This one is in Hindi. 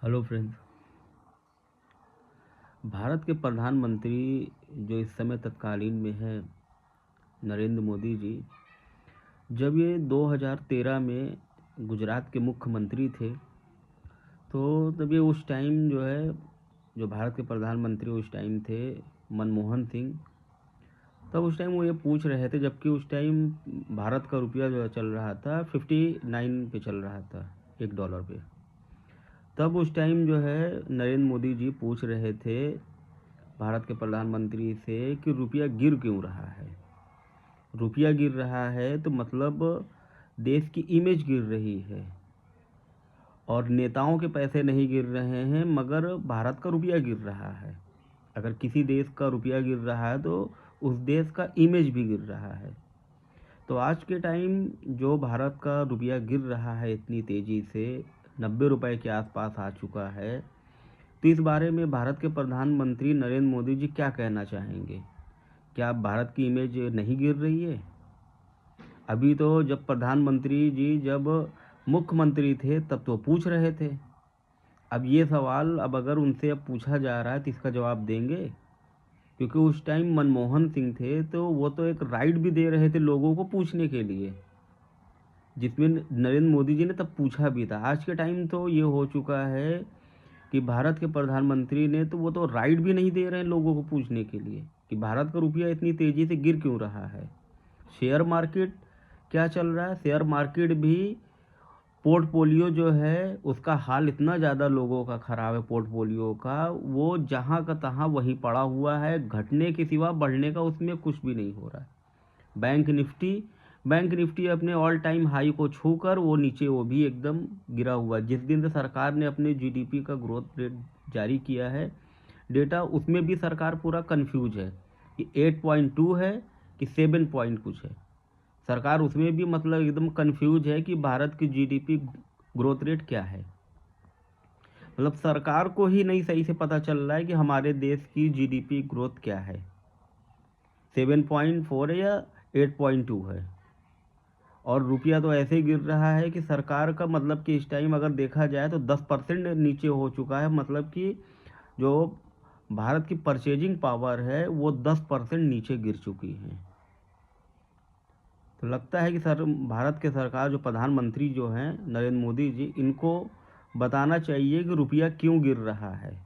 Hello friends. भारत के प्रधानमंत्री जो इस समय तत्कालीन में है, नरेंद्र मोदी जी, जब ये 2013 में गुजरात के मुख्यमंत्री थे, तो तब ये उस टाइम जो है, जो भारत के प्रधानमंत्री उस टाइम थे मनमोहन सिंह। तब उस टाइम वो ये पूछ रहे थे, जबकि उस टाइम भारत का रुपया जो चल रहा था 59 पे चल रहा था, $1 पे। तब उस टाइम जो है नरेंद्र मोदी जी पूछ रहे थे भारत के प्रधानमंत्री से कि रुपया गिर क्यों रहा है। रुपया गिर रहा है तो मतलब देश की इमेज गिर रही है, और नेताओं के पैसे नहीं गिर रहे हैं मगर भारत का रुपया गिर रहा है। अगर किसी देश का रुपया गिर रहा है तो उस देश का इमेज भी गिर रहा है। तो आज के टाइम जो भारत का रुपया गिर रहा है इतनी तेज़ी से, 90 रुपये के आसपास आ चुका है, तो इस बारे में भारत के प्रधानमंत्री नरेंद्र मोदी जी क्या कहना चाहेंगे? क्या भारत की इमेज नहीं गिर रही है? अभी तो जब प्रधानमंत्री जी जब मुख्यमंत्री थे तब तो पूछ रहे थे। अब ये सवाल अगर उनसे अब पूछा जा रहा है तो इसका जवाब देंगे? क्योंकि उस टाइम मनमोहन सिंह थे तो वो तो एक राइट भी दे रहे थे लोगों को पूछने के लिए, जिसमें नरेंद्र मोदी जी ने तब पूछा भी था। आज के टाइम तो ये हो चुका है कि भारत के प्रधानमंत्री ने तो वो तो राइट भी नहीं दे रहे हैं लोगों को पूछने के लिए कि भारत का रुपया इतनी तेज़ी से गिर क्यों रहा है। शेयर मार्केट क्या चल रहा है? शेयर मार्केट भी पोर्टफोलियो जो है उसका हाल इतना ज़्यादा लोगों का ख़राब है, पोर्टफोलियो का वो जहाँ का तहाँ वहीं पड़ा हुआ है, घटने के सिवा बढ़ने का उसमें कुछ भी नहीं हो रहा है। बैंक निफ्टी अपने ऑल टाइम हाई को छूकर वो नीचे वो भी एकदम गिरा हुआ है। जिस दिन से सरकार ने अपने जीडीपी का ग्रोथ रेट जारी किया है डेटा, उसमें भी सरकार पूरा कंफ्यूज है कि 8.2 है कि 7 पॉइंट कुछ है। सरकार उसमें भी मतलब एकदम कंफ्यूज है कि भारत की जीडीपी ग्रोथ रेट क्या है। मतलब सरकार को ही नहीं सही से पता चल रहा है कि हमारे देश की जीडीपी ग्रोथ क्या है, 7.4 है या 8.2 है। और रुपया तो ऐसे ही गिर रहा है कि सरकार का मतलब कि इस टाइम अगर देखा जाए तो 10% नीचे हो चुका है। मतलब कि जो भारत की परचेजिंग पावर है वो 10% नीचे गिर चुकी है। तो लगता है कि भारत के सरकार जो प्रधानमंत्री जो हैं नरेंद्र मोदी जी, इनको बताना चाहिए कि रुपया क्यों गिर रहा है।